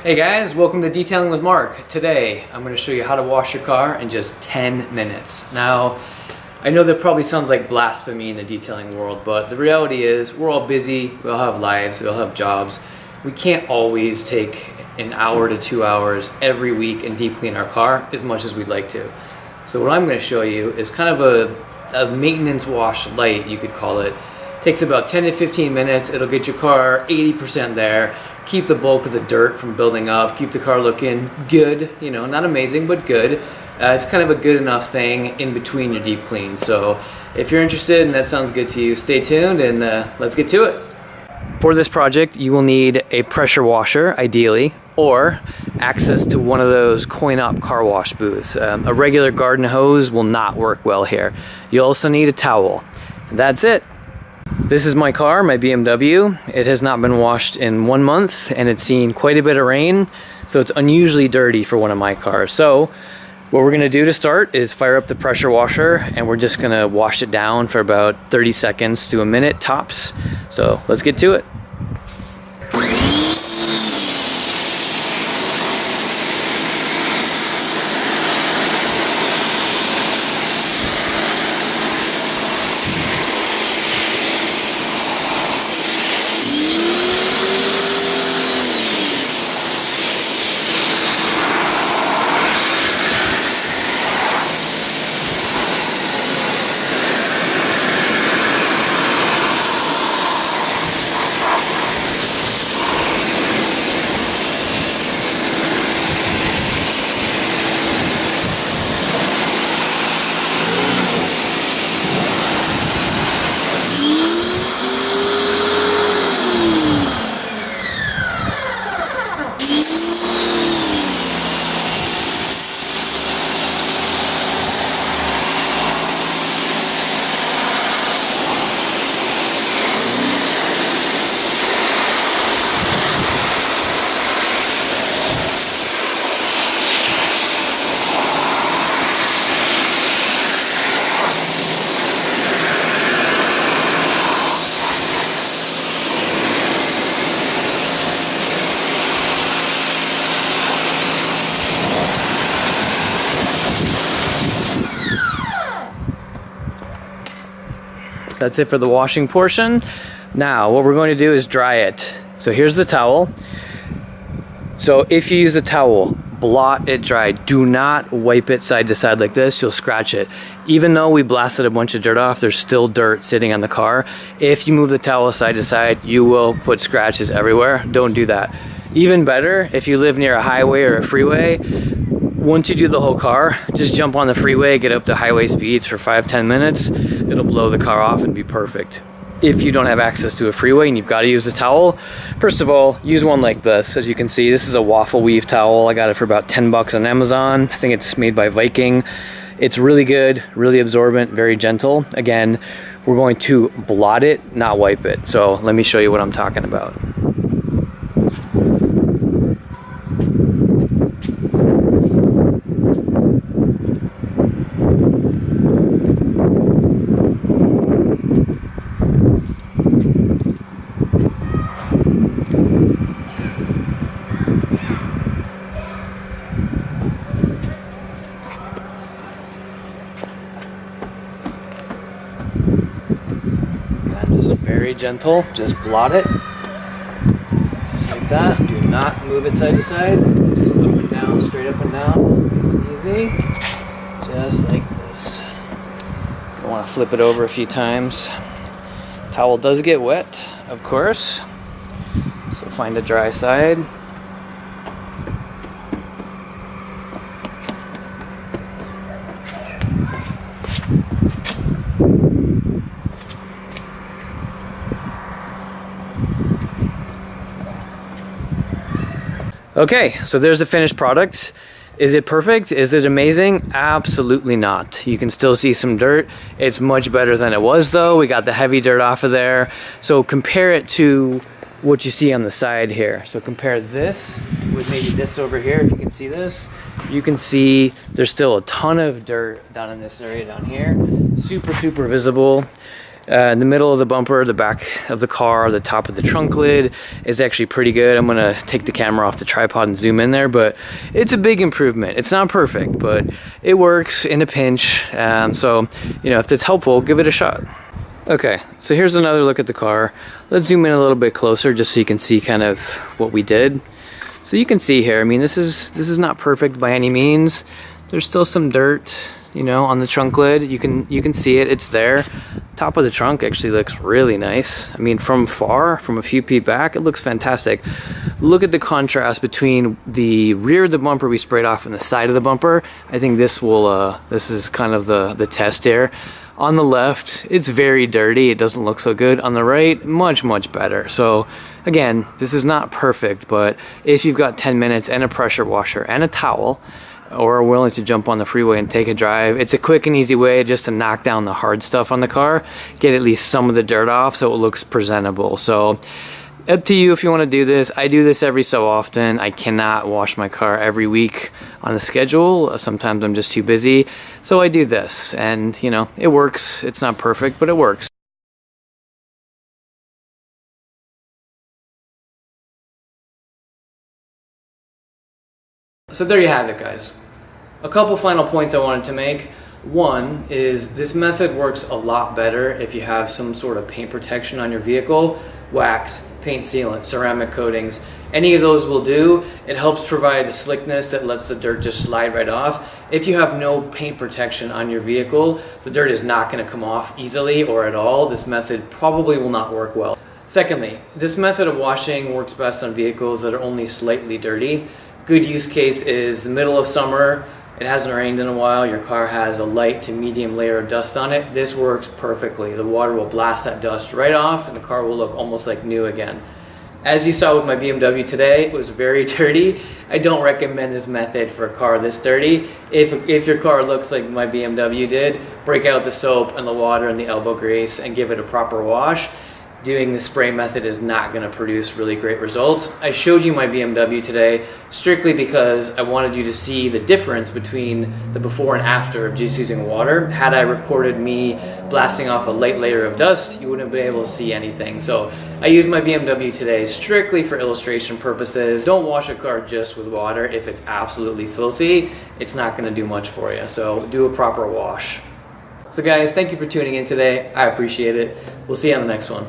Hey guys, welcome to Detailing with Mark. Today I'm going to show you how to wash your car in just 10 minutes. Now, I know that probably sounds like blasphemy in the detailing world, but the reality is we're all busy, we all have lives, we all have jobs. We can't always take an hour to 2 hours every week and deep clean our car as much as we'd like to. So what I'm going to show you is kind of a maintenance wash light, you could call it. Takes about 10 to 15 minutes. It'll get your car 80% there, keep the bulk of the dirt from building up, keep the car looking good, you know, not amazing, but good. It's kind of a good enough thing in between your deep clean. So if you're interested and that sounds good to you, stay tuned and let's get to it. For this project, you will need a pressure washer, ideally, or access to one of those coin-op car wash booths. A regular garden hose will not work well here. You'll also need a towel. That's it. This is my car, my BMW. It has not been washed in 1 month and it's seen quite a bit of rain, so it's unusually dirty for one of my cars. So what we're gonna do to start is fire up the pressure washer and we're just gonna wash it down for about 30 seconds to a minute tops. So let's get to it. That's it for the washing portion. Now, what we're going to do is dry it. So here's the towel. So if you use a towel, blot it dry. Do not wipe it side to side like this. You'll scratch it. Even though we blasted a bunch of dirt off, there's still dirt sitting on the car. If you move the towel side to side, you will put scratches everywhere. Don't do that. Even better, if you live near a highway or a freeway, once you do the whole car, just jump on the freeway, get up to highway speeds for 5-10 minutes. It'll blow the car off and be perfect. If you don't have access to a freeway and you've got to use a towel, first of all, use one like this. As you can see, this is a waffle weave towel. I got it for about 10 bucks on Amazon. I think it's made by Viking. It's really good, really absorbent, very gentle. Again, we're going to blot it, not wipe it. So let me show you what I'm talking about. Very gentle, just blot it, just like that. Do not move it side to side, just up and down, straight up and down, nice and easy, just like this. You want to flip it over a few times. Towel does get wet, of course, so find a dry side. Okay, so there's the finished product. Is it perfect? Is it amazing? Absolutely not. You can still see some dirt. It's much better than it was though. We got the heavy dirt off of there. So compare it to what you see on the side here. So compare this with maybe this over here. If you can see this, you can see there's still a ton of dirt down in this area down here. Super, super visible. In the middle of the bumper, the back of the car, the top of the trunk lid is actually pretty good. I'm gonna take the camera off the tripod and zoom in there, but it's a big improvement. It's not perfect, but it works in a pinch. So, if that's helpful, give it a shot. Okay, so here's another look at the car. Let's zoom in a little bit closer just so you can see kind of what we did. So you can see here, I mean, this is not perfect by any means. There's still some dirt, on the trunk lid. You can see it, it's there. Top of the trunk actually looks really nice. I mean, from a few feet back, it looks fantastic. Look at the contrast between the rear of the bumper we sprayed off and the side of the bumper. I think this is kind of the test here. On the left, it's very dirty. It doesn't look so good. On the right, much, much better. So again, this is not perfect, but if you've got 10 minutes and a pressure washer and a towel, or are willing to jump on the freeway and take a drive, it's a quick and easy way just to knock down the hard stuff on the car, get at least some of the dirt off so it looks presentable. So up to you if you want to do this. I do this every so often. I cannot wash my car every week on a schedule. Sometimes I'm just too busy. So I do this, and it works. It's not perfect, but it works. So there you have it, guys. A couple final points I wanted to make. One is this method works a lot better if you have some sort of paint protection on your vehicle, wax, paint sealant, ceramic coatings. Any of those will do. It helps provide a slickness that lets the dirt just slide right off. If you have no paint protection on your vehicle, the dirt is not going to come off easily or at all. This method probably will not work well. Secondly, this method of washing works best on vehicles that are only slightly dirty. Good use case is the middle of summer. It hasn't rained in a while, your car has a light to medium layer of dust on it. This works perfectly. The water will blast that dust right off and the car will look almost like new again. As you saw with my BMW today, it was very dirty. I don't recommend this method for a car this dirty. If your car looks like my BMW did, break out the soap and the water and the elbow grease and give it a proper wash. Doing the spray method is not going to produce really great results. I showed you my BMW today strictly because I wanted you to see the difference between the before and after of just using water. Had I recorded me blasting off a light layer of dust, you wouldn't have been able to see anything. So I used my BMW today strictly for illustration purposes. Don't wash a car just with water. If it's absolutely filthy, it's not going to do much for you. So do a proper wash. So guys, thank you for tuning in today. I appreciate it. We'll see you on the next one.